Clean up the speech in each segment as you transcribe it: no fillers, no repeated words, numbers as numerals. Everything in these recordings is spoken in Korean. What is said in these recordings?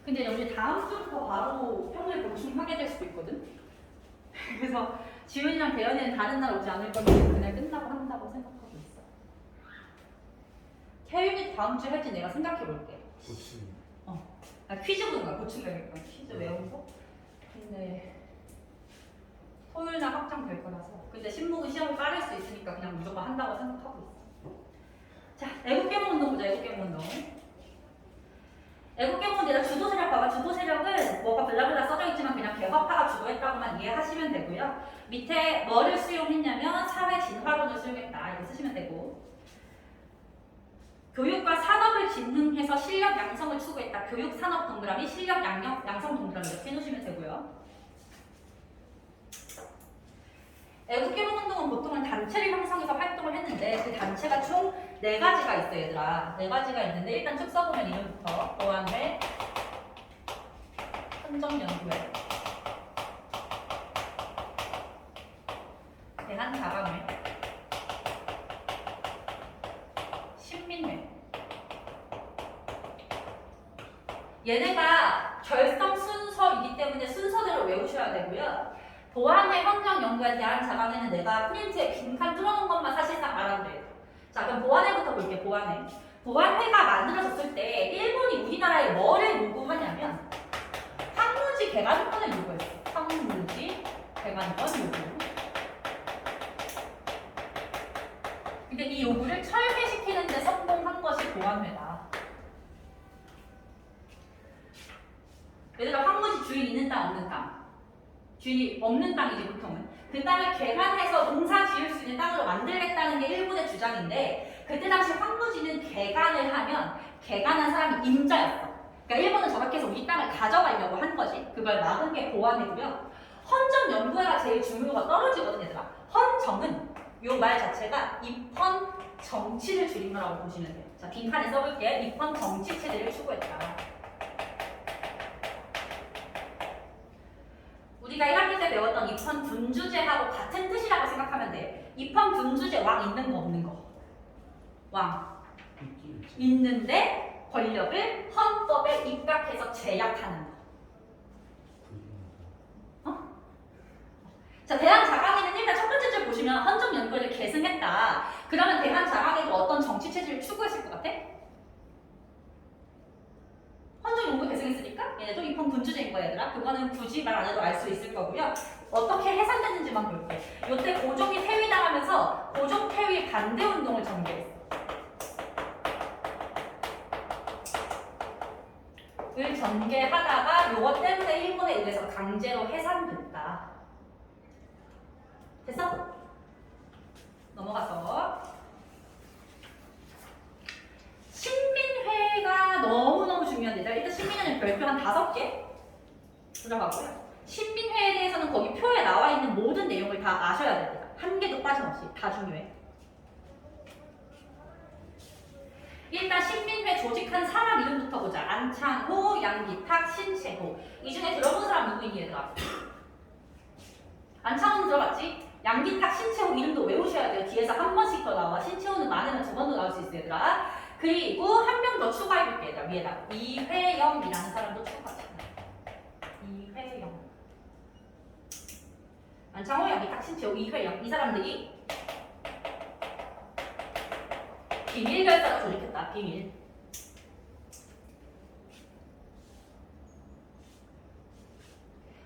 근데 우리 다음 주부터 바로 평일 보충하게 될 수도 있거든. 그래서 지훈이랑 대현이는 다른 날 오지 않을 건데 그날 끝나고 한다고 생각하고 있어. 태윤이 다음 주에 할지 내가 생각해 볼게. 보충. 퀴즈 보는 거야. 보충 되겠다. 퀴즈 외운 거. 근데 토요일 날 확정될 거라서. 근데 신목은 시험을 빠를 수 있으니까 그냥 무조건 한다고 생각하고 있어. 자, 애국계몽 운동 보자. 애국계몽 운동. 애국계몽 내가 주도 세력 봐봐. 주도 세력은 뭐가 블라블라 써져 있지만 그냥 개화파가 주도했다고만 이해하시면 되고요. 밑에 뭐를 수용했냐면 사회 진화론을 수용했다. 이렇게 쓰시면 되고. 교육과 산업을 진흥해서 실력 양성을 추구했다. 교육 산업 동그라미, 실력 양성 동그라미 이렇게 해놓으시면 되고요. 애국계몽 운동은 보통은 단체를 형성해서 활동을 했는데 그 단체가 총 4가지가 있어요, 얘들아. 4가지가 있는데 일단 쭉 써보면 이름부터 보안회, 헌정연구회, 대한자강회, 신민회. 얘네가 결성 순서이기 때문에 순서대로 외우셔야 되고요. 보안회, 헌정연구회, 대한자강회는 내가 프린트에 빈칸 뚫어놓은 것만 사실상 알아도 돼요. 자, 그럼 보안회부터 볼게요. 보안회. 보안회가 만들어졌을 때 일본이 우리나라에 뭐를 요구하냐면 항무지 개관권을 요구했어. 항무지 개관권 요구. 근데 이 요구를 철회시키는 데 성공한 것이 보안회다. 얘들아, 항무지 주인 있는 땅 없는 땅? 주인이 없는 땅이지 보통은. 그 땅을 개간해서 농사 지을 수 있는 땅으로 만들겠다는 게 일본의 주장인데 그때 당시 황무지는 개간을 하면 개간한 사람이 임자였어. 그러니까 일본은 저렇게 해서 우리 땅을 가져가려고 한 거지. 그걸 막은 게 보안회고요. 헌정연구회가 제일 중요가 떨어지거든 얘들아. 헌정은 요 말 자체가 입헌 정치를 줄인 거라고 보시면 돼요. 자, 빈칸에 써볼게요. 입헌 정치 체제를 추구했다. 우리가 1학기 때 배웠던 입헌 군주제하고 같은 뜻이라고 생각하면 돼. 입헌 군주제 왕 있는 거 없는 거? 왕. 있는데 권력을 헌법에 입각해서 제약하는 거. 자, 대한자강회는 일단 첫 번째 줄 보시면 헌정연구회를 계승했다. 그러면 대한자강회도 어떤 정치체제를 추구했을 것 같아? 헌정연구회 계승했으니까 얘네도 입헌 군주제인 거야 얘들아. 그거는 굳이 말 안 해도 알 수 있을 거고요. 어떻게 해산됐는지만 볼게. 요때 고종이 폐위당하면서 고종 폐위 반대 운동을 전개했어. 을 전개하다가 요것 때문에 일본에 의해서 강제로 해산됐다. 됐어? 넘어가서 신민회가 너무너무 중요한데 일단 신민회는 별표 한 5개 들어가고요. 신민회에 대해서는 거기 표에 나와 있는 모든 내용을 다 아셔야 됩니다. 한 개도 빠짐없이 다 중요해. 일단 신민회 조직한 사람 이름부터 보자. 안창호, 양기탁, 신채호. 이 중에 들어본 사람 누구니 얘들아? 안창호는 들어봤지? 양기탁, 신채호 이름도 외우셔야 돼요. 뒤에서 한 번씩 더 나와. 신채호는 많으면 2번도 나올 수 있어요 얘들아. 그리고 한 명 더 추가해볼게요 얘들아. 위에다가 이회영이라는 사람도 추가하자. 이회영. 안창호, 양기탁, 신채호, 이회영. 이 사람들이 비밀 결사로 조직했다. 비밀.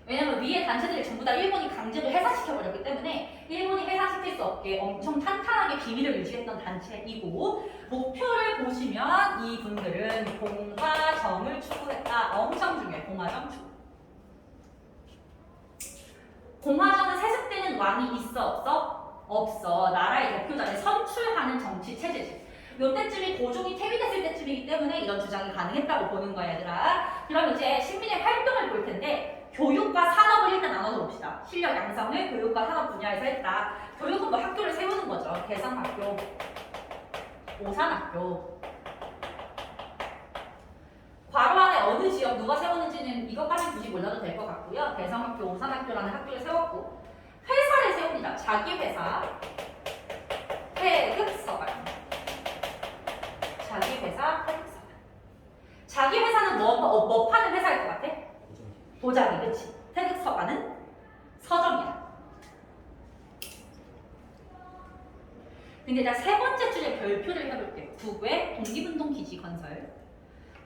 왜냐면 위에 단체들이 전부 다 일본이 강제로 해산시켜버렸기 때문에 일본이 해산시킬 수 없게 엄청 탄탄하게 비밀을 유지했던 단체이고 목표를 보시면 이분들은 공화정을 추구했다. 엄청 중요해. 공화정 추구. 공화정은 세습되는 왕이 있어 없어? 없어. 나라의 대표자를 선출하는 정치 체제지. 요때쯤이 고종이 퇴위됐을 때쯤이기 때문에 이런 주장이 가능했다고 보는 거야 얘들아. 그럼 이제 신민의 활동을 볼 텐데 교육과 산업을 일단 나눠서 봅시다. 실력 양성을 교육과 산업 분야에서 했다. 교육은 뭐 학교를 세우는 거죠. 대성학교, 오산학교. 괄호 안에 어느 지역 누가 세웠는지는 이것까지 굳이 몰라도 될 것 같고요. 대성학교, 오산학교라는 학교를 세웠고 회사를 세웁니다. 자기 회사, 회급서관. 자기 회사, 회급서관. 자기 회사는 뭐 파는 회사일 것 같아? 도자기, 그치? 태극서가는 서점이야. 근데 나 세 번째 줄에 별표를 해볼게. 국외 독립운동 기지 건설.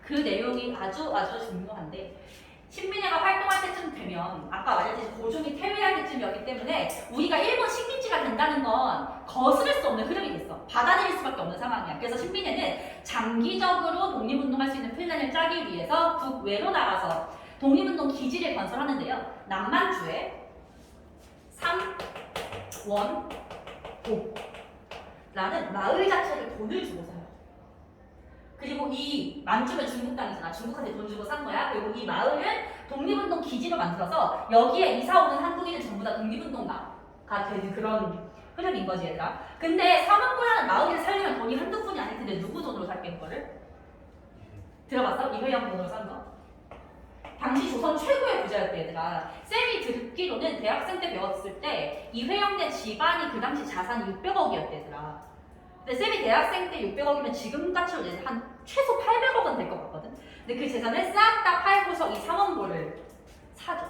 그 내용이 아주 중요한데 신민회가 활동할 때쯤 되면 아까 말했듯이 고종이 퇴위할 때쯤이었기 때문에 우리가 일본 식민지가 된다는 건 거스를 수 없는 흐름이 됐어. 받아들일 수밖에 없는 상황이야. 그래서 신민회는 장기적으로 독립운동할 수 있는 플랜을 짜기 위해서 국외로 나가서 독립운동 기지를 건설하는데요. 남만주에 3원도라는 마을 자체를 돈을 주고 사요. 그리고 이 만주면 중국 땅이잖아. 중국한테 돈 주고 산 거야. 그리고 이 마을은 독립운동 기지로 만들어서 여기에 이사 오는 한국인은 전부 다 독립운동가가 되는 그런 흐름인 거지 얘들아. 근데 사만고라는 마을을 살려면 돈이 한두 푼이 아닐 텐데 누구 돈으로 살게 그거를? 들어봤어? 이회영 돈으로 산 거? 당시 조선 최고의 부자였대 얘들아. 쌤이 듣기로는 대학생 때 배웠을 때 이회영네 집안이 그 당시 자산이 600억이었대 얘들아. 근데 쌤이 대학생 때 600억이면 지금까지로 이제 한 최소 800억은 될 것 같거든. 근데 그 재산을 싹 다 팔고서 이 삼원고를 사죠.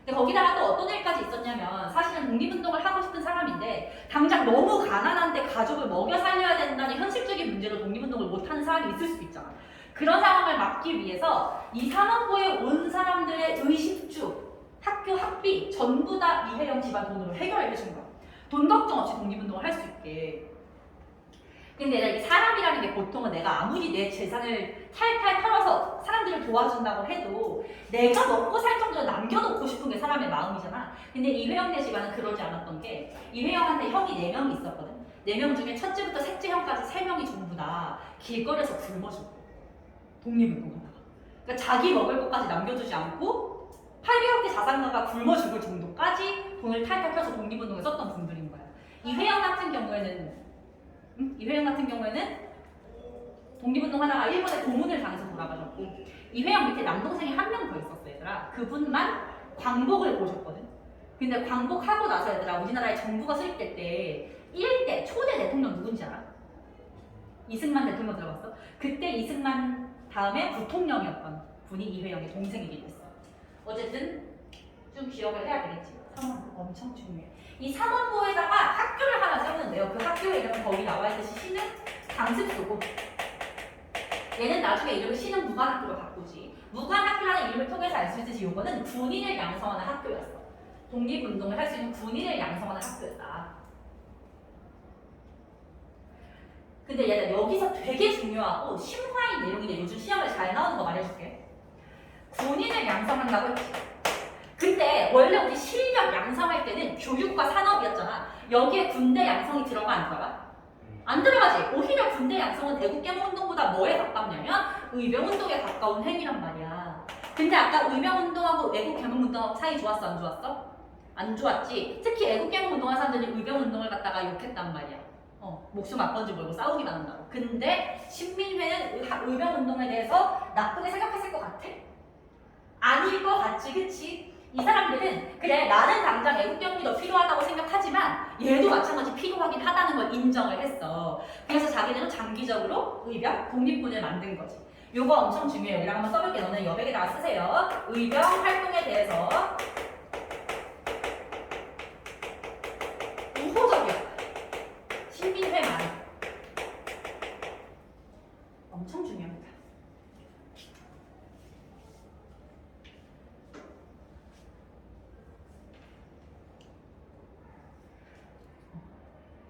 근데 거기다가 또 어떤 일까지 있었냐면 사실은 독립운동을 하고 싶은 사람인데 당장 너무 가난한데 가족을 먹여 살려야 된다는 현실적인 문제로 독립운동을 못하는 사람이 있을 수도 있잖아. 그런 상황을 막기 위해서 이 삼원고에 온 사람들의 의식주, 학교 학비 전부 다 이회영 집안 돈으로 해결을 해준 거야. 돈 걱정 없이 독립운동을 할 수 있게. 근데 이 사람이라는 게 보통은 내가 아무리 내 재산을 탈탈 털어서 사람들을 도와준다고 해도 내가 먹고 살 정도로 남겨놓고 싶은 게 사람의 마음이잖아. 근데 이회영네 집안은 그러지 않았던 게 이회영한테 형이 4명이 있었거든. 4명 중에 첫째부터 셋째 형까지 3명이 전부 다 길거리에서 굶어 죽고 독립운동하다가. 그러니까 자기 먹을 것까지 남겨두지 않고 800억대 자산가가 굶어 죽을 정도까지 돈을 탈탈 펴서 독립운동에 썼던 분들인 거야. 이회영 같은 경우에는 독립운동 하다가 일본에 고문을 당해서 돌아가셨고 이회영 밑에 남동생이 한 명 더 있었어 얘들아. 그분만 광복을 보셨거든. 근데 광복하고 나서 얘들아 우리나라에 정부가 수립될 때 1대 초대 대통령 누군지 알아? 이승만 대통령 들어봤어? 그때 이승만 다음에 부통령이었던 분이 이회영의 동생이기도 했어. 어쨌든 좀 기억을 해야 되겠지. 상황 엄청 중요해. 이 삼원고에다가 학교를 하나 세우는데요. 그 학교의 이름은 거기 나와있듯이 시는 강습소고 얘는 나중에 이름을 시는 무관학교로 바꾸지. 무관학교라는 이름을 통해서 알 수 있듯이 이거는 군인을 양성하는 학교였어. 독립운동을 할 수 있는 군인을 양성하는 학교였다. 근데 얘들 여기서 되게 중요하고 심화인 내용인데 요즘 시험에 잘 나오는 거 말해줄게. 군인을 양성한다고 했지. 근데 원래 우리 실력 양성할 때는 교육과 산업이었잖아. 여기에 군대 양성이 들어가 안 들어가? 안 들어가지. 오히려 군대 양성은 대국개몽운동보다 뭐에 가깝냐면 의병운동에 가까운 행위란 말이야. 근데 아까 의병운동하고 애국개몽운동하고 사이 좋았어 안 좋았어? 안 좋았지. 특히 애국개몽운동한 사람들이 의병운동을 갖다가 욕했단 말이야. 목숨 아펀지 몰고 싸우기만 한다고. 근데 신민회는 의병운동에 대해서 나쁘게 생각했을 것 같아? 아닐 것 같지 그치? 이 사람들은 그래 나는 당장 애국경이 더 필요하다고 생각하지만 얘도 마찬가지 필요하긴 하다는 걸 인정을 했어. 그래서 자기들은 장기적으로 의병, 독립군을 만든 거지. 요거 엄청 중요해요. 이랑 한번 써볼게. 너네 여백에다가 쓰세요. 의병 활동에 대해서 우호적이야. 신민회만 엄청 중요합니다.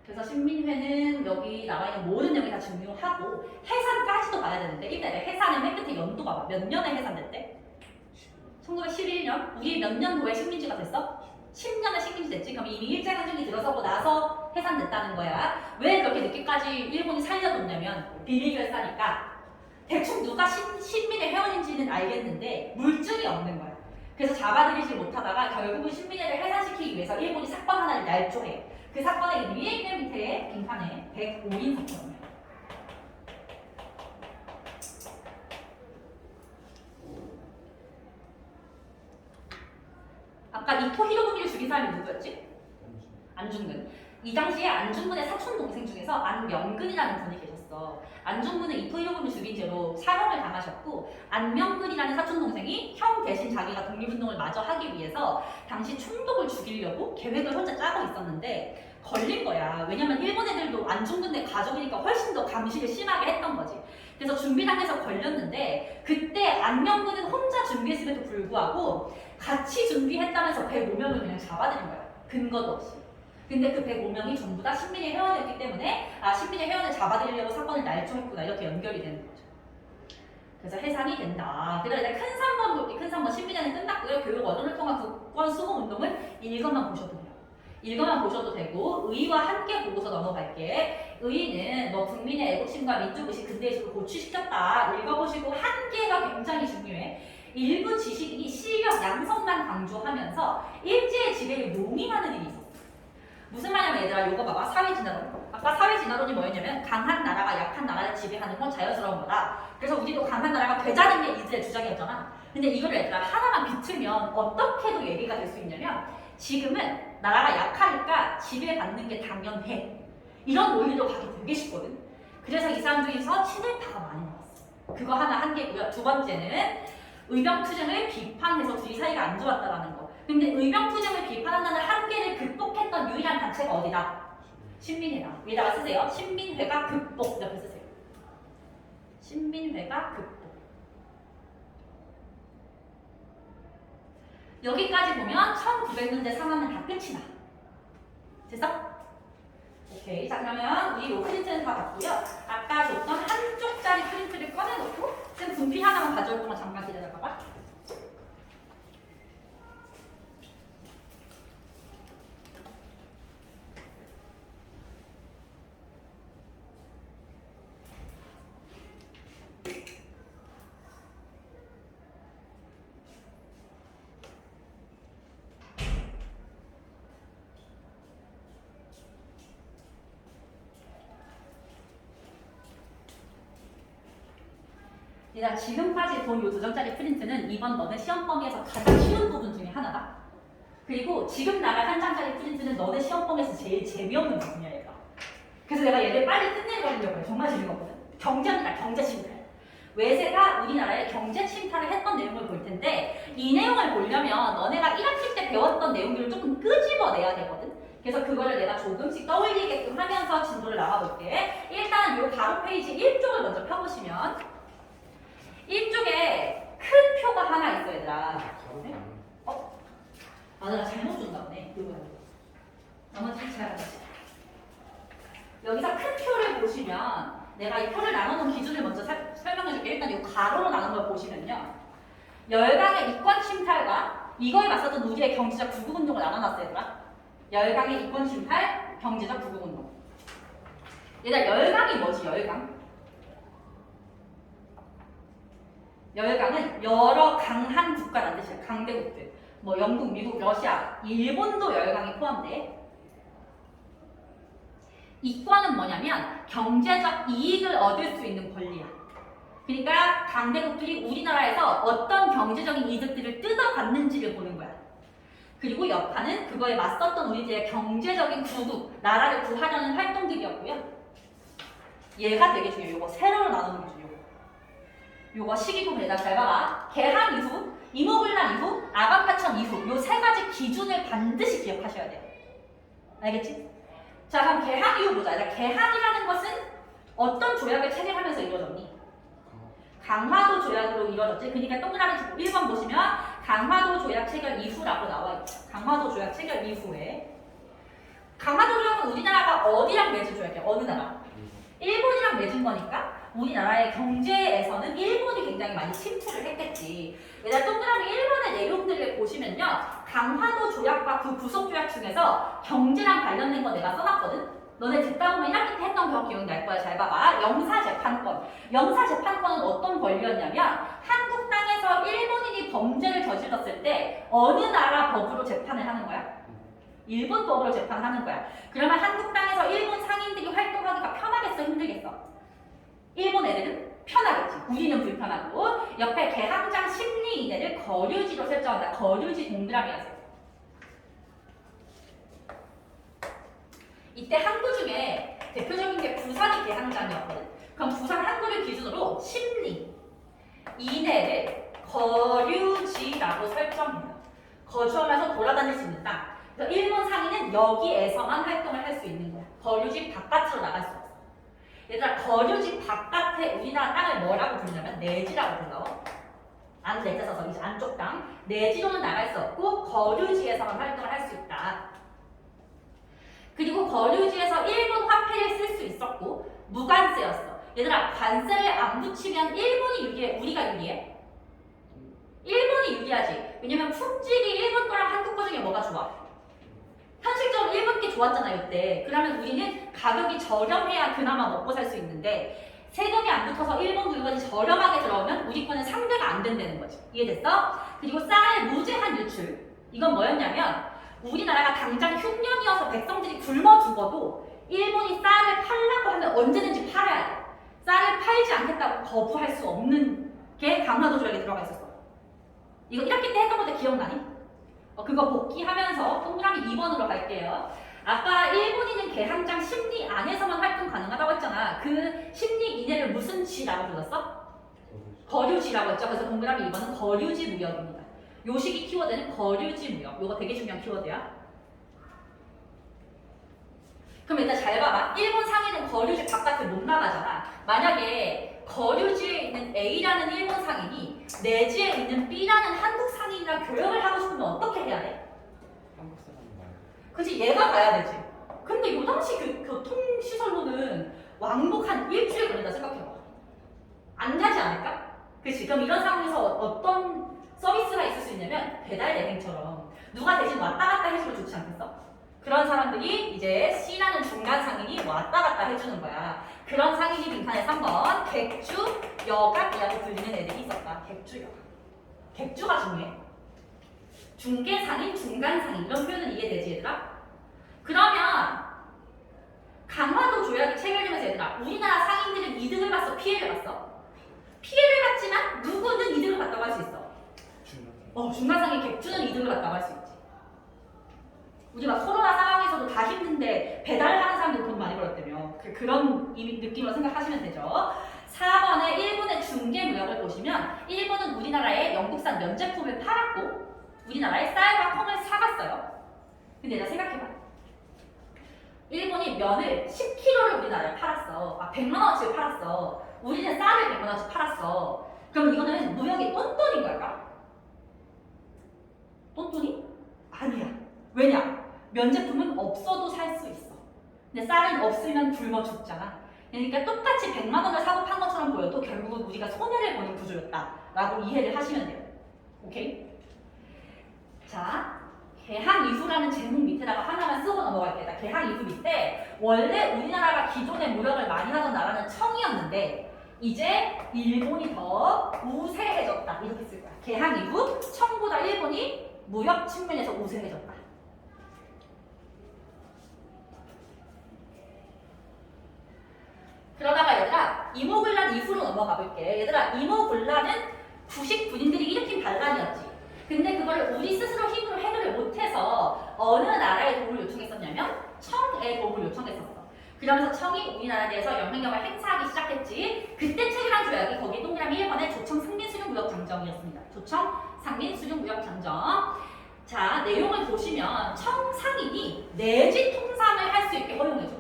그래서 신민회는 여기 나와 있는 모든 내용이 다 중요하고 해산까지도 봐야 되는데 일단 해산은 맨 끝에 연도 봐봐. 몇 년에 해산됐대? 1911년? 우리 몇 년도에 식민지가 됐어? 10년에 식민지 됐지? 그럼 이미 일제강점기 들어서고 나서 해산됐다는 거야. 왜 그렇게 늦게까지 일본이 살려뒀냐면 비밀결사니까 대충 누가 신민의 회원인지는 알겠는데 물증이 없는 거야. 그래서 잡아들이지 못하다가 결국은 신민회를 해산시키기 위해서 일본이 사건 하나를 날조해. 그 사건의 이름이 맨 밑에 빈칸에 105인 사건이에요. 아까 이토 히로부미를 죽인 사람이 누구였지? 안중근. 이 당시에 안중근의 사촌 동생 중에서 안명근이라는 분이 계셨어. 있었어. 안중근은 이토요금을 죽인 죄로 사형을 당하셨고 안명근이라는 사촌 동생이 형 대신 자기가 독립운동을 마저 하기 위해서 당시 총독을 죽이려고 계획을 혼자 짜고 있었는데 걸린 거야. 왜냐면 일본 애들도 안중근네 가족이니까 훨씬 더 감시를 심하게 했던 거지. 그래서 준비당해서 걸렸는데 그때 안명근은 혼자 준비했음에도 불구하고 같이 준비했다면서 105명을 그냥 잡아들인 거야. 근거도 없이. 근데 그 105명이 전부 다 신민의 회원이었기 때문에 신민의 회원을 잡아들이려고 사건을 날조했구나 이렇게 연결이 되는 거죠. 그래서 해산이 된다. 그다음에 큰 3번 볼게. 큰 3번 신민회는 끝났고요. 교육 언론을 통한 국권 수호 운동을 읽어만 보셔도 돼요. 읽어만 보셔도 되고 의의와 함께 보고서 넘어갈게. 의의는 뭐 국민의 애국심과 민족의식 근대의식을 고취시켰다. 읽어보시고 한계가 굉장히 중요해. 일부 지식인이 실력 양성만 강조하면서 일제의 지배를 용인하는 일이 있었어. 무슨 말이냐면 얘들아 이거 봐봐. 사회진화론. 아까 사회진화론이 뭐였냐면 강한 나라가 약한 나라를 지배하는 건 자연스러운 거다. 그래서 우리도 강한 나라가 되자는 게 이들의 주장이었잖아. 근데 이걸 얘들아 하나만 비틀면 어떻게도 얘기가 될 수 있냐면 지금은 나라가 약하니까 지배받는 게 당연해. 이런 논리로 가기 되게 쉽거든. 그래서 이 사람 중에서 친일파가 많이 나왔어. 그거 하나 한계고요. 두 번째는 의병투쟁을 비판해서 둘이 사이가 안 좋았다라는 거. 근데 의병투쟁을 비판한다는 한계를 극복했던 유일한 단체가 어디다? 신민회다. 위에다가 쓰세요. 신민회가 극복 이렇게 쓰세요. 신민회가 극복. 여기까지 보면 1900년대 상황은 다 끝이 나. 됐어? 오케이. 자 그러면 우리 요 프린트는 다 봤고요. 아까 줬던 한 쪽짜리 프린트를 꺼내놓고 쌤 분필 하나만 가져올 동안 잠깐 기다려봐봐. 얘들아 지금까지 본 요 2장짜리 프린트는 이번 너네 시험 범위에서 가장 쉬운 부분 중에 하나다. 그리고 지금 나갈 한 장짜리 프린트는 너네 시험 범위에서 제일 재미없는 부분이야 얘가. 그래서 내가 얘를 빨리 끝내려고 해. 정말 재미없거든. 경제입니다. 경제 침탈. 외세가 우리나라의 경제 침탈을 했던 내용을 볼 텐데 이 내용을 보려면 너네가 1학기 때 배웠던 내용들을 조금 끄집어내야 되거든. 그래서 그거를 내가 조금씩 떠올리게끔 하면서 진도를 나가볼게. 일단 요 바로 페이지 1쪽을 먼저 펴보시면 1쪽에 큰 표가 하나 있어 얘들아. 네? 나 잘못 준다 보네. 이거야. 나머지 잘 알았지. 여기서 큰 표를 보시면 내가 이 표를 나누는 기준을 먼저 설명해줄게. 일단 이 가로로 나눈 걸 보시면요. 열강의 이권 침탈과 이거에 맞섰던 우리의 경제적 구국운동을 나눠놨어 얘들아. 열강의 이권 침탈, 경제적 구국운동. 얘들아 열강이 뭐지 열강? 열강은 여러 강한 국가라는 뜻이야. 강대국들. 뭐 영국, 미국, 러시아, 일본도 열강에 포함돼. 이권은 뭐냐면 경제적 이익을 얻을 수 있는 권리야. 그러니까 강대국들이 우리나라에서 어떤 경제적인 이득들을 뜯어갔는지를 보는 거야. 그리고 역파는 그거에 맞섰던 우리들의 경제적인 구국, 나라를 구하려는 활동들이었고요. 얘가 되게 중요해요. 이거 세로로 나누는 기준. 요거 시기구분에다 잘 봐봐. 개항 이후, 이모군란 이후, 아간파천 이후 요 세 가지 기준을 반드시 기억하셔야 돼요. 알겠지? 자 그럼 개항 이후 보자. 개항이라는 것은 어떤 조약을 체결하면서 이루어졌니? 강화도 조약으로 이루어졌지. 그러니까 동그라미 1번 보시면 강화도 조약 체결 이후라고 나와 있죠. 강화도 조약 체결 이후에 강화도 조약은 우리나라가 어디랑 맺은 조약이야? 어느 나라? 일본이랑 맺은 거니까 우리나라의 경제에서는 일본이 굉장히 많이 침투를 했겠지. 얘들아 동그라미 1번의 내용들을 보시면요. 강화도 조약과 그 부속 조약 중에서 경제랑 관련된 거 내가 써놨거든. 너네 듣다 보면 1학기 때 했던 거 기억날 거야. 잘 봐봐. 영사재판권. 영사재판권은 어떤 권리였냐면 한국 땅에서 일본인이 범죄를 저질렀을 때 어느 나라 법으로 재판을 하는 거야? 일본 법으로 재판하는 거야. 그러면 한국 땅에서 일본 상인들이 활동하기가 편하겠어? 힘들겠어? 일본 애들은 편하겠지. 우리는 불편하고 옆에 개항장 심리 이내를 거류지로 설정한다. 거류지 동그라미 하세요. 이때 항구 중에 대표적인 게 부산이 개항장이었거든. 그럼 부산 한글을 기준으로 심리, 이내를 거류지라고 설정해요. 거주하면서 돌아다닐 수 있는 땅. 그래서 일본 상인은 여기에서만 활동을 할 수 있는 거야. 거류지 바깥으로 나갈 수 없어. 얘들아, 거류지 바깥에 우리나라 땅을 뭐라고 부르냐면 내지라고 불러. 안 내자 써서 이제 안쪽 땅. 내지로는 나갈 수 없고 거류지에서만 활동을 할 수 있다. 그리고 거류지에서 일본 화폐를 쓸 수 있었고 무관세였어. 얘들아, 관세를 안 붙이면 일본이 유리해? 우리가 유리해? 일본이 유리하지. 왜냐면 품질이 일본 거랑 한국 거 중에 뭐가 좋아? 현실적으로 일본 게 좋았잖아요, 이때. 그러면 우리는 가격이 저렴해야 그나마 먹고 살 수 있는데 세금이 안 붙어서 일본 물건이 저렴하게 들어오면 우리 거는 상대가 안 된다는 거지. 이해됐어? 그리고 쌀의 무제한 유출. 이건 뭐였냐면 우리나라가 당장 흉년이어서 백성들이 굶어 죽어도 일본이 쌀을 팔라고 하면 언제든지 팔아야 돼. 쌀을 팔지 않겠다고 거부할 수 없는 게 강화도 조약에 들어가 있었어. 이거 1학기 때 했던 건데 기억나니? 그거 복귀하면서 동그라미 2번으로 갈게요. 아까 일본인은 개항장 심리 안에서만 활동 가능하다고 했잖아. 그 심리 이내를 무슨 지라고 불렀어? 거류지라고 했죠. 그래서 동그라미 2번은 거류지 무역입니다. 요 시기 키워드는 거류지 무역. 요거 되게 중요한 키워드야. 그럼 일단 잘 봐봐. 일본 상인은 거류지 바깥을 못 나가잖아. 만약에 거류지에 있는 A라는 일본 상인이 내지에 있는 B라는 한국 상인이랑 교역을 하고 싶으면 어떻게 해야 돼? 한국 사람 말. 그치, 얘가 가야 되지. 근데 요 당시 그 교통시설로는 왕복 한 일주일 걸린다 생각해봐. 안 가지 않을까? 그치, 그럼 이런 상황에서 어떤 서비스가 있을 수 있냐면 배달 대행처럼 누가 대신 왔다 갔다 해주면 좋지 않겠어? 그런 사람들이 이제 C라는 중간 상인이 왔다 갔다 해주는 거야. 그런 상인이 빈칸에 3번 객주, 여각이라고 불리는 애들이 있었다. 객주, 여각. 객주가 중요해. 중개 상인, 중간 상인 이런 표현은 이해되지 얘들아? 그러면 강화도 조약이 체결되면서 얘들아 우리나라 상인들은 이득을 봤어? 피해를 봤어? 피해를 봤지만 누구는 이득을 봤다고 할 수 있어. 중간 상인 객주는 이득을 봤다고 할 수 있지. 우리 막 코로나 상황에서도 다 힘든데 배달하는 사람들 돈 많이 벌었다며. 그런 느낌으로 생각하시면 되죠. 4번에 일본의 중개무역을 보시면 일본은 우리나라에 영국산 면제품을 팔았고 우리나라에 쌀과 콩을 사갔어요. 근데 얘들아 생각해봐. 일본이 면을 10kg를 우리나라에 팔았어. 100만 원어치를 팔았어. 우리는 쌀을 100만 원어치 팔았어. 그럼 이거는 무역이 똔똔인 걸까? 똔똔이? 아니야. 왜냐? 면제품은 없어도 살 수 있어. 근데 쌀은 없으면 굶어 죽잖아. 그러니까 똑같이 100만 원을 사고 판 것처럼 보여도 결국은 우리가 손해를 보는 구조였다라고 이해를 하시면 돼요. 오케이? 자, 개항이후라는 제목 밑에다가 하나만 쓰고 넘어갈게요. 개항이후 밑에 원래 우리나라가 기존에 무역을 많이 하던 나라는 청이었는데 이제 일본이 더 우세해졌다. 이렇게 쓸 거야. 개항이후 청보다 일본이 무역 측면에서 우세해졌다. 그러다가 얘들아 이모군란 이후로 넘어가 볼게. 얘들아 이모군란은 구식 군인들이 일으킨 반란이었지. 근데 그걸 우리 스스로 힘으로 해결을 못해서 어느 나라의 도움을 요청했었냐면 청의 도움을 요청했었어. 그러면서 청이 우리나라에 대해서 영향력을 행사하기 시작했지. 그때 체결한 조약이 거기 동그라미 1번의 조청 상민 수령 무역 장정이었습니다. 조청 상민 수령 무역 장정. 자, 내용을 보시면 청 상인이 내지 통상을 할 수 있게 허용해줘.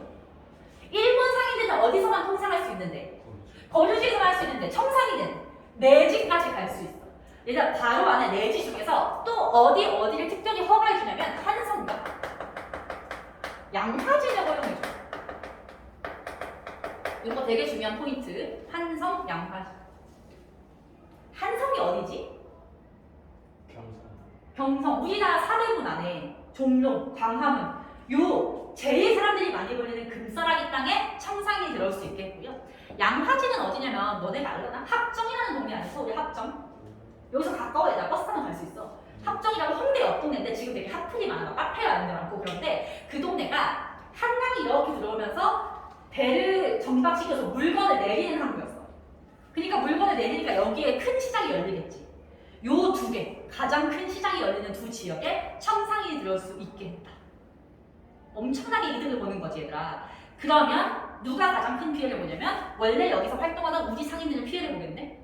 일본 상인들은 어디서만 통상할 수 있는데? 거류지에서만 할 수 있는데 청상인은 내지까지 갈 수 있어. 얘들아 바로 안에 내지 중에서 또 어디를 특별히 허가해 주냐면 한성과 양화진을 허용해 줘. 이거 되게 중요한 포인트. 한성, 양화진. 한성이 어디지? 경성. 우리나라 사대문 안에 종로, 광화문 요 제일 사람들이 많이 걸리는 금싸라기 땅에 청상인이 들어올 수 있겠고요. 양화진은 어디냐면 너네가 알려나? 합정이라는 동네 아니야? 서울의 합정. 여기서 가까워 얘들아 버스 타면 갈 수 있어. 합정이라고 홍대 옆 동네인데 지금 되게 핫플이 많아. 카페가 있는 데 많고 그런데 그 동네가 한강이 이렇게 들어오면서 배를 정박시켜서 물건을 내리는 항구였어. 그러니까 물건을 내리니까 여기에 큰 시장이 열리겠지. 요 두 개, 가장 큰 시장이 열리는 두 지역에 청상인이 들어올 수 있게 했다. 엄청나게 이득을 보는 거지 얘들아. 그러면 누가 가장 큰 피해를 보냐면 원래 여기서 활동하던 우리 상인들은 피해를 보겠네.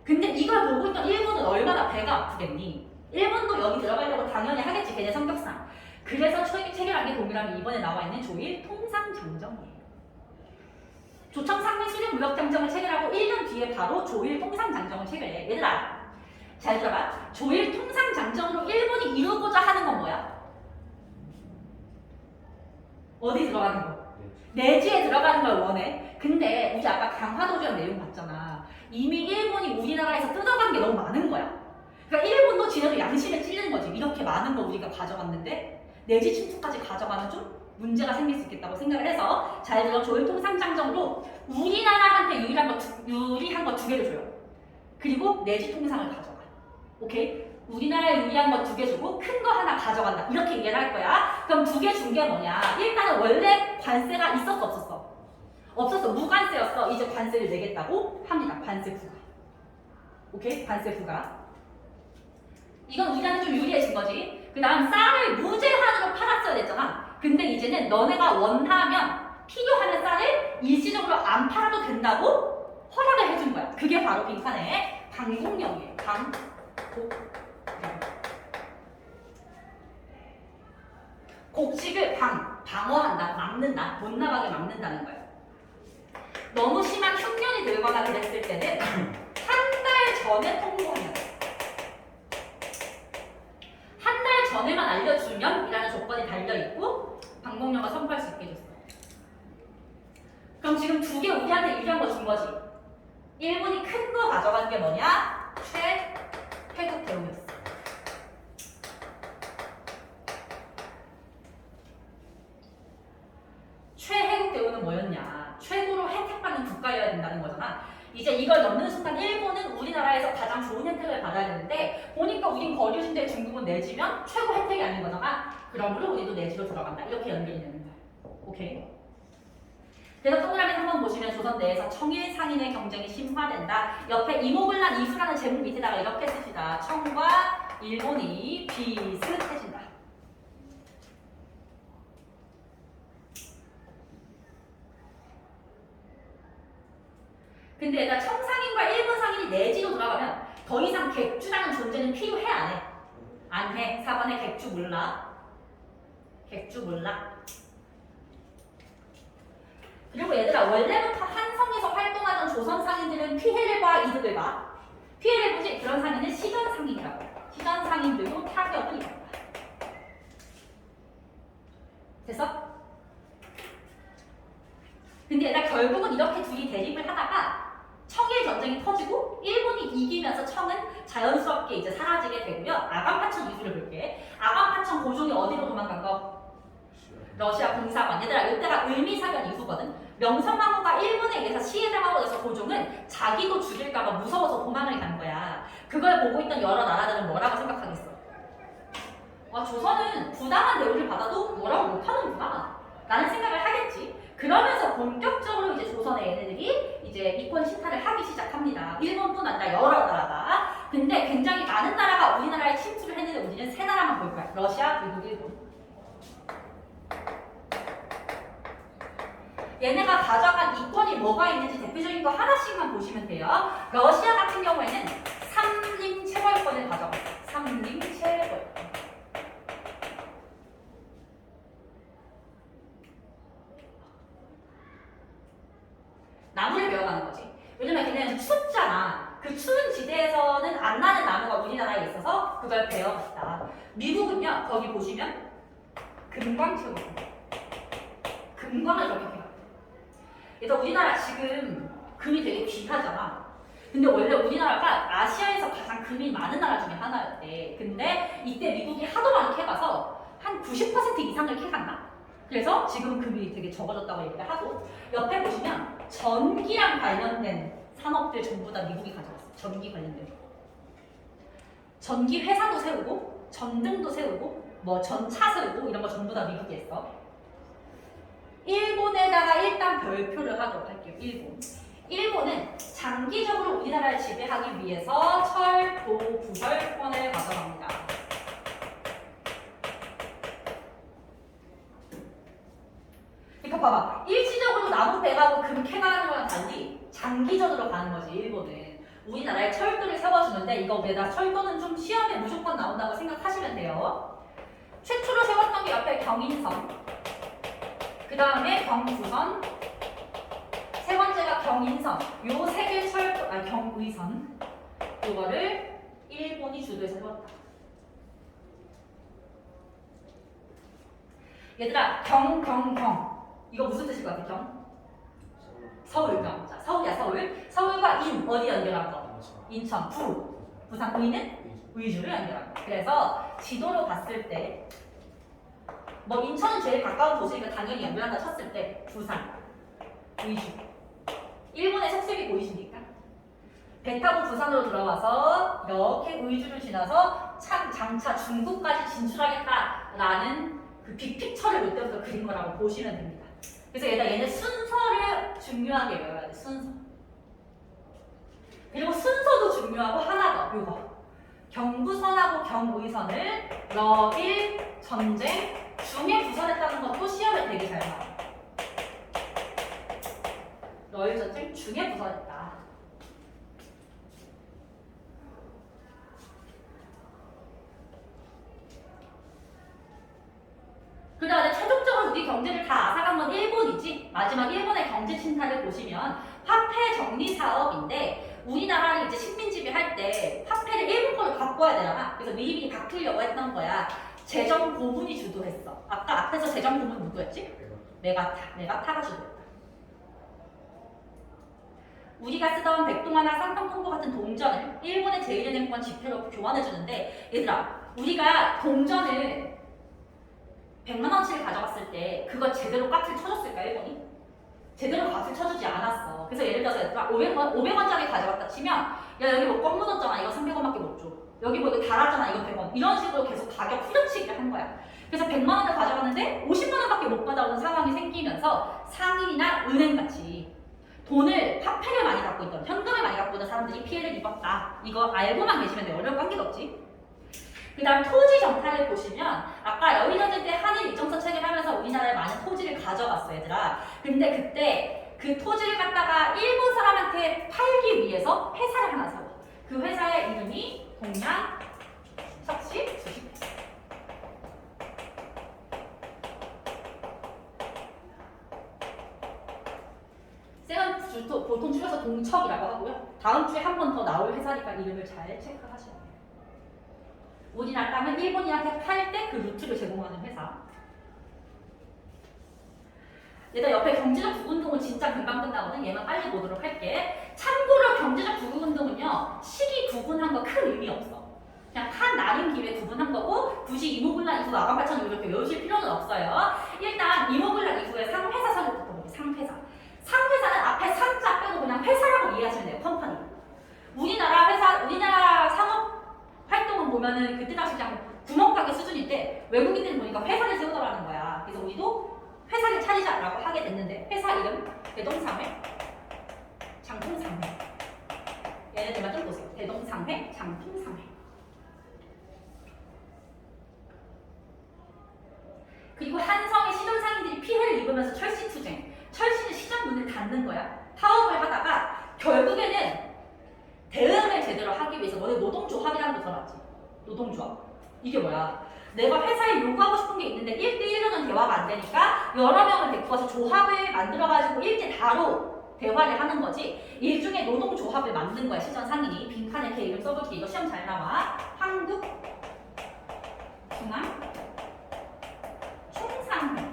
근데 이걸 보고 있던 일본은 얼마나 배가 아프겠니? 일본도 여기 들어가려고 당연히 하겠지, 걔네 성격상. 그래서 체결한 게 동일하게 이번에 나와 있는 조일 통상장정이에요. 조청상민 수립 무역장정을 체결하고 1년 뒤에 바로 조일 통상장정을 체결해. 얘들아, 잘 들어봐. 조일 통상장정으로 일본이 이루고자 하는 건 뭐야? 어디 들어가는 거? 내지에 들어가는 걸 원해. 근데 우리 아까 강화도주의 내용 봤잖아. 이미 일본이 우리나라에서 뜯어간 게 너무 많은 거야. 그러니까 일본도 지네도 양심에 찔리는 거지. 이렇게 많은 거 우리가 가져갔는데 내지 침투까지 가져가면 좀 문제가 생길 수 있겠다고 생각을 해서 잘 들어. 조일 통상장정으로 우리나라한테 유리한 거 두 개를 줘요. 그리고 내지 통상을 가져가. 오케이? 우리나라에 유리한 거 두 개 주고 큰 거 하나 가져간다. 이렇게 이해를 할 거야. 그럼 두 개 준 게 뭐냐? 일단은 원래 관세가 있었어, 없었어? 없었어. 무관세였어. 이제 관세를 내겠다고 합니다. 관세 부과. 오케이? 관세 부과. 이건 우리한테 좀 유리해진 거지. 그 다음 쌀을 무제한으로 팔았어야 됐잖아. 근데 이제는 너네가 원하면 필요하는 쌀을 일시적으로 안 팔아도 된다고 허락을 해준 거야. 그게 바로 빈칸의 방공령이에요. 곡식을 방어한다, 막는다, 못 나가게 막는다는 거예요. 너무 심한 흉년이 들거나 그랬을 때는 한 달 전에 통보한다. 한 달 전에만 알려주면 이라는 조건이 달려있고 방공령을 선포할 수 있게 해줬어. 그럼 지금 두 개 우리한테 유리한 거 준 거지. 일본이 큰 거 가져간 게 뭐냐? 최혜국 대우였어. 최혜국 대우는 뭐였냐? 최고로 혜택받는 국가여야 된다는 거잖아. 이제 이걸 넘는 순간 일본은 우리나라에서 가장 좋은 혜택을 받아야 되는데 보니까 우린 거류신데 중국은 내지면 최고 혜택이 아닌 거잖아. 그러므로 우리도 내지로 들어간다. 이렇게 연결이 되는 거야. 오케이? 그래서 동그라미 한번 보시면 조선 내에서 청일 상인의 경쟁이 심화된다. 옆에 이모글란 이수라는 제목 밑에다가 이렇게 쓰시다. 청과 일본이 비슷해진다. 근데 얘가 청상인과 일본 상인이 내지로 들어가면 더 이상 객주라는 존재는 필요해 안 해? 안 해. 4번에 객주 몰라. 객주 몰라. 그리고 얘들아 원래부터 한성에서 활동하던 조선 상인들은 피해를 봐, 이득을 봐? 피해를 보지. 그런 상인은 시전 상인이라고. 시전 상인들도 타격을 입었다. 됐어? 근데 얘가 결국은 이렇게 둘이 대립을 하다가 청일 전쟁이 터지고 일본이 이기면서 청은 자연스럽게 이제 사라지게 되고요. 아간파천 이수를 볼게. 아간파천 고종이 어디로 도망간 거? 러시아 공사관. 얘들아 이때가 을미사변 이후거든. 명성황후가 일본에 의해서 시해당하고 나서 고종은 자기도 죽일까봐 무서워서 도망을 간 거야. 그걸 보고 있던 여러 나라들은 뭐라고 생각하겠어? 와, 조선은 부당한 대우를 받아도 뭐라고 못하는구나 라는 생각을 하겠지. 그러면서 본격적으로 이제 조선의 얘네들이 이제 이권 신탈을 하기 시작합니다. 일본뿐 아니라 여러 나라가. 근데 굉장히 많은 나라가 우리나라에 침투를 했는데 우리는 세 나라만 볼 거야. 러시아, 미국, 일본. 얘네가 가져간 이권이 뭐가 있는지 대표적인 거 하나씩만 보시면 돼요. 러시아 같은 경우에는 삼림 체벌권을 가져갔어. 삼림 체벌권. 나무를 베어가는 거지. 왜냐면 걔네는 춥잖아. 그 추운 지대에서는 안 나는 나무가 우리나라에 있어서 그걸 베어갔다. 미국은요, 거기 보시면 금광 채우고 금광을 저렇게 베어. 그래서 우리나라 지금 금이 되게 귀하잖아. 근데 원래 우리나라가 아시아에서 가장 금이 많은 나라 중에 하나였대. 근데 이때 미국이 하도 많이 캐가서 한 90% 이상을 캐갔나? 그래서 지금 금이 되게 적어졌다고 얘기를 하고, 옆에 보시면 전기랑 관련된 산업들 전부 다 미국이 가져갔어. 전기 관련된 거. 전기 회사도 세우고 전등도 세우고 뭐 전차 세우고 이런 거 전부 다 미국이 했어. 일본에다가 일단 별표를 하도록 할게요. 일본은 장기적으로 우리나라를 지배하기 위해서 철도 부설권을 가져갑니다. 그러니까 봐봐. 일시적으로 나무 베가고 우리나라에 철도를 세워주는데 이거 내가 철도는 좀 시험에 무조건 나온다고 생각하시면 돼요. 최초로 세웠던 게 옆에 경인선, 그 다음에 경부선, 세 번째가 경인선. 요 세 개 철도, 아니 경의선. 이거를 일본이 주도해서 세웠다. 얘들아, 경. 이거 무슨 뜻일 것 같아, 경? 서울경. 자, 서울이야, 서울. 서울과 인, 어디 연결한 거? 인천, 부산, 의는? 의주를 연결한 거. 그래서 지도로 봤을 때, 뭐 인천은 제일 가까운 도시니까 당연히 연결한다 쳤을 때, 부산, 의주. 일본의 색색이 보이십니까? 배 타고 부산으로 들어와서 이렇게 의주를 지나서 장차 중국까지 진출하겠다라는 그 빅픽처를 롯데부터 그린 거라고 보시면 됩니다. 그래서 얘는 순서를 중요하게 외워야 돼, 순서. 그리고 순서도 중요하고 하나 더, 요거. 경부선하고 경의선을 러일, 전쟁, 중에 부설했다는 것도 시험에 되게 잘 나와요. 러일 전쟁 중에 부설했다. 그 다음에 최종적으로 우리 경제를 다 앗아간 건 일본이지. 마지막 일본의 경제 침탈을 보시면 화폐 정리 사업인데 우리나라는 이제 식민지배 할 때 화폐를 일본 걸로 바꿔야 되잖아. 그래서 미리미리 바꾸려고 했던 거야. 재정 고분이 주도했어. 아까 앞에서 재정 고분 누구였지? 메가타가 주도했다. 우리가 쓰던 백동화나 삼성통보 같은 동전을 일본의 제1은행권 지폐로 교환해주는데 얘들아, 우리가 동전을 100만원치를 가져갔을 때 그거 제대로 값을 쳐줬을까, 일본이? 제대로 값을 쳐주지 않았어. 그래서 예를 들어서 얘들아 500원짜리 가져갔다 치면 야 여기 뭐 껌 묻었잖아, 이거 300원밖에 못 줘. 여기 뭐 이거 달았잖아, 이거 100원. 이런 식으로 계속 가격 후려치기를 한 거야. 그래서 100만원을 가져갔는데 50만원밖에 못 받아오는 상황이 생기면서 상인이나 은행같이 돈을, 화폐를 많이 갖고 있던, 현금을 많이 갖고 있던 사람들이 피해를 입었다. 이거 알고만 계시면 돼. 어려울 관계가 없지. 그 다음 토지 정탈을 보시면 아까 여의도전 때 한일 일정선 체결하면서 우리나라에 많은 토지를 가져갔어, 얘들아. 근데 그때 그 토지를 갖다가 일본 사람한테 팔기 위해서 회사를 하나 세워. 그 회사의 이름이 동양 석시 주식. 쌤은 보통 줄여서 동척이라고 하고요. 다음 주에 한 번 더 나올 회사니까 이름을 잘 체크하셔야 돼요. 우리나라 땅은 일본인한테 팔 때 그 루트를 제공하는 회사. 얘들 옆에 경제적 부분등은 진짜 금방 끝나거든. 얘만 빨리 보도록 할게. 참고로 경제적 부분등은요, 시기 구분한 거 큰 의미 없어. 그냥 한 날인 기회 구분한 거고 굳이 이모블락 이후 아간파천 이렇게 외우실 필요는 없어요. 일단 이모블락 이후에 상회사설을 붙어보기. 상회사. 상회사는 앞에 상자 빼고 그냥 회사라고 이해하시면 돼요. 컴퍼니. 우리나라 상업 활동을 보면은 그때 당시 그냥 구멍가게 수준인데 외국인들이 보니까 회사를 세우더라는 거야. 그래서 우리도 회사를 차리자라고 하게 됐는데 회사 이름 대동상회, 장통상회. 얘네들만 좀 보세요. 대동상회, 장통상회. 그리고 한성의 시전상인들이 피해를 입으면서 철시투쟁. 철시는 시장 문을 닫는 거야. 파업을 하다가 결국에는 대응을 제대로 하기 위해서 너네 노동조합이라는 거 들어봤지? 노동조합. 이게 뭐야? 내가 회사에 요구하고 싶은 게 있는데 1대1로는 대화가 안 되니까 여러 명을 데리고 와서 조합을 만들어가지고 1대4로 대화를 하는 거지. 일종의 노동조합을 만든 거야, 시전 상인이. 빈칸에 이렇게 이름 써볼게. 이거 시험 잘 나와. 한국 중앙 총상회.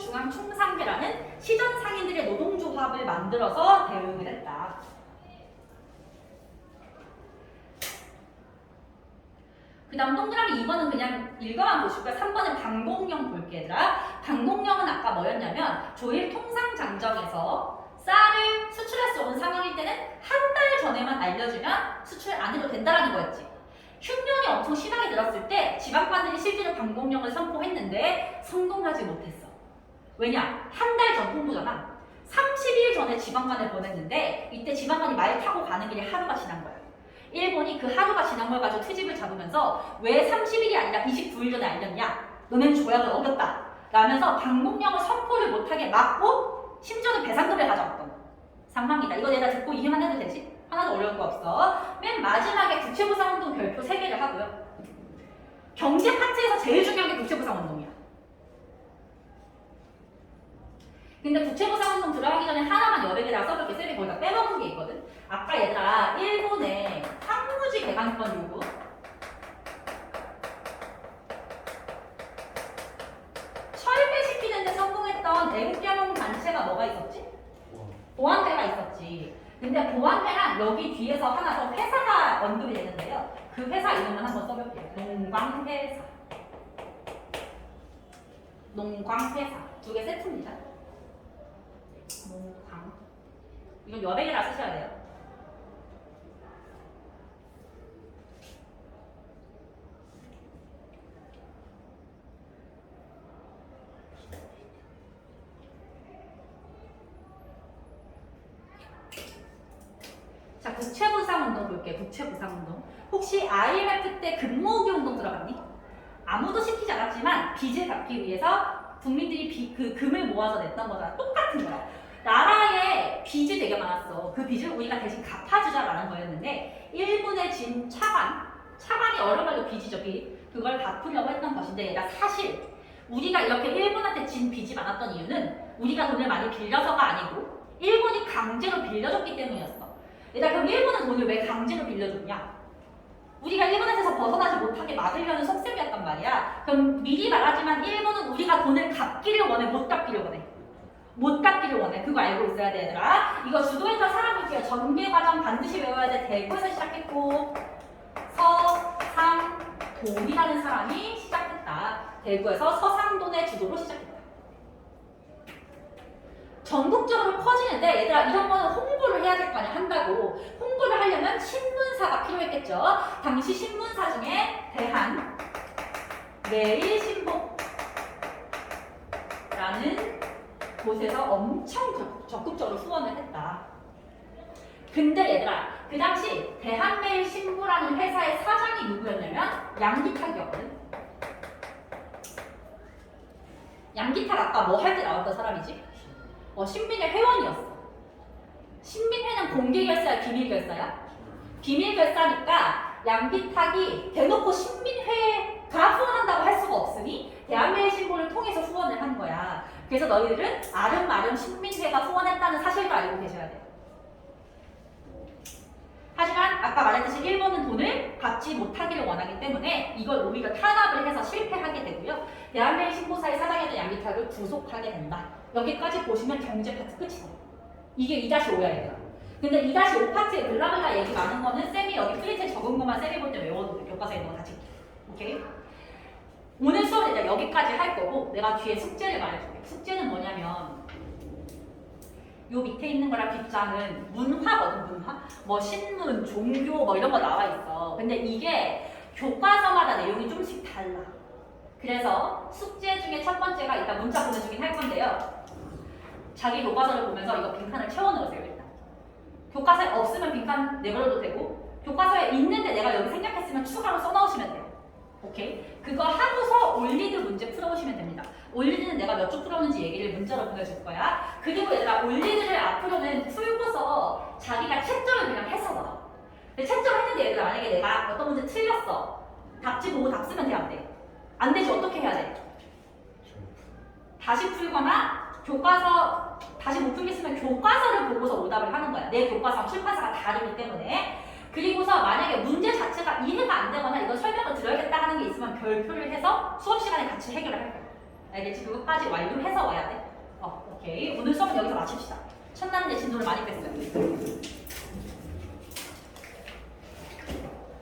한국중앙총상회라는 시전 상인들의 노동조합을 만들어서 대응을 했다. 그 다음 동그라미 2번은 그냥 읽어만 보시고요. 3번은 방공령 볼게, 얘들아. 방공령은 아까 뭐였냐면 조일 통상장정에서 쌀을 수출할 수 없는 상황일 때는 한 달 전에만 알려주면 수출 안 해도 된다라는 거였지. 흉년이 엄청 심하게 들었을 때 지방관들이 실제로 방공령을 선포했는데 성공하지 못했어. 왜냐? 한 달 전 홍보잖아. 30일 전에 지방관을 보냈는데 이때 지방관이 말 타고 가는 길에 하루가 지난 거야. 일본이 그 하루가 지난 걸 가지고 트집을 잡으면서 왜 30일이 아니라 29일 전에 알렸냐? 너네는 조약을 어겼다. 라면서 방공령을 선포를 못하게 막고 심지어는 배상금을 가져왔던. 상황이다. 이거 내가 듣고 이해만 해도 되지? 하나도 어려울 거 없어. 맨 마지막에 국채보상운동 별표 3개를 하고요. 경제 파트에서 제일 중요한 게 국채보상운동이야. 근데 국채보상운동 들어가기 전에 하나만 여백에다가 써볼게. 쌤이 거기다 빼먹은 게 있거든. 아까 얘들아 일본의 황무지 개간권 요구 철폐시키는 데 성공했던 애국경영 단체가 뭐가 있었지? 보안회가 있었지. 근데 보안회랑 여기 뒤에서 하나 더 회사가 언급이 되는데요. 그 회사 이름을 한번 써볼게요. 농광회사. 농광회사. 2개 세트입니다. 농광. 이건 여백이라 쓰셔야 돼요. 자, 국채보상운동 볼게요. 국채보상운동. 혹시 IMF 때 금모으기 운동 들어갔니? 아무도 시키지 않았지만 빚을 갚기 위해서 국민들이 그 금을 모아서 냈던 거잖아. 똑같은 거야. 나라에 빚이 되게 많았어. 그 빚을 우리가 대신 갚아주자라는 거였는데 일본에 진 차관이 여러 가지 빚이죠. 빚. 그걸 갚으려고 했던 것인데 얘가 사실 우리가 이렇게 일본한테 진 빚이 많았던 이유는 우리가 돈을 많이 빌려서가 아니고 일본이 강제로 빌려줬기 때문이었어. 얘들아 그럼 일본은 돈을 왜 강제로 빌려줬냐? 우리가 일본한테서 벗어나지 못하게 막으려는 속셈이었단 말이야. 그럼 미리 말하지만 일본은 우리가 돈을 갚기를 원해, 못 갚기를 원해. 못 갚기를 원해. 그거 알고 있어야 돼, 얘들아. 이거 주도했던 사람 볼게요. 전개 과정 반드시 외워야 돼. 대구에서 시작했고 서상돈이라는 사람이 시작했다. 대구에서 서상돈의 주도로 시작했다. 전국적으로 퍼지는데 얘들아 이런 거는 홍보를 해야 될 거 아니야. 한다고. 홍보를 하려면 신문사가 필요했겠죠. 당시 신문사 중에 대한 매일신보라는 곳에서 엄청 적극적으로 후원을 했다. 근데 얘들아 그 당시 대한매일신보라는 회사의 사장이 누구였냐면 양기탁이었거든. 양기탁 아까 뭐 할 때 나왔던 사람이지? 신민회 회원이었어. 신민회는 공개 결사야, 비밀 결사야? 비밀 결사니까 양기탁이 대놓고 신민회가 후원한다고 할 수가 없으니 대한매일신보를 통해서 후원을 한 거야. 그래서 너희들은 아름아름 신민회가 후원했다는 사실도 알고 계셔야 돼. 하지만 아까 말했듯이 일본은 돈을 갚지 못하기를 원하기 때문에 이걸 오히려 탄압을 해서 실패하게 되고요. 대한매일신보사의 사장이었던 양기탁을 구속하게 된다. 여기까지 보시면 경제 파트 끝이다. 이게 2-5야 얘들아. 근데 2-5 파트에 블라블라 얘기 많은 거는 쌤이 여기 프린트에 적은 것만 쌤이 볼 때 외워도 돼. 교과서에 있는 거 다 찍게. 오케이? 오늘 수업은 이제 여기까지 할 거고 내가 뒤에 숙제를 말해줄게. 숙제는 뭐냐면 요 밑에 있는 거랑 뒷장은 문화거든, 문화. 뭐 신문, 종교 뭐 이런 거 나와 있어. 근데 이게 교과서마다 내용이 좀씩 달라. 그래서 숙제 중에 첫 번째가 이따 문자 보내주긴 할 건데요. 자기 교과서를 보면서 이거 빈칸을 채워 넣으세요, 일단. 교과서에 없으면 빈칸 내버려도 되고 교과서에 있는데 내가 여기 생략했으면 추가로 써넣으시면 돼요. 오케이? 그거 하고서 올리드 문제 풀어보시면 됩니다. 올리드는 내가 몇 쪽 풀었는지 얘기를 문자로 보내줄 거야. 그리고 얘들아 올리드를 앞으로는 풀고서 자기가 채점을 그냥 해서 봐. 근데 채점 했는데 얘들아 만약에 내가 어떤 문제 틀렸어. 답지 보고 답 쓰면 돼, 안 돼? 안 되지. 어떻게 해야 돼? 다시 풀거나 교과서 다시 못 풀겠으면 교과서를 보고서 오답을 하는 거야. 내 교과서랑 출판사가 다르기 때문에. 그리고서 만약에 문제 자체가 이해가 안 되거나 이거 설명을 들어야겠다 하는 게 있으면 별표를 해서 수업 시간에 같이 해결을 할 거야. 알겠지? 그것까지 완료해서 와야 돼. 오케이. 오늘 수업은 여기서 마칩시다. 첫날인데 진도를 많이 뺐어요.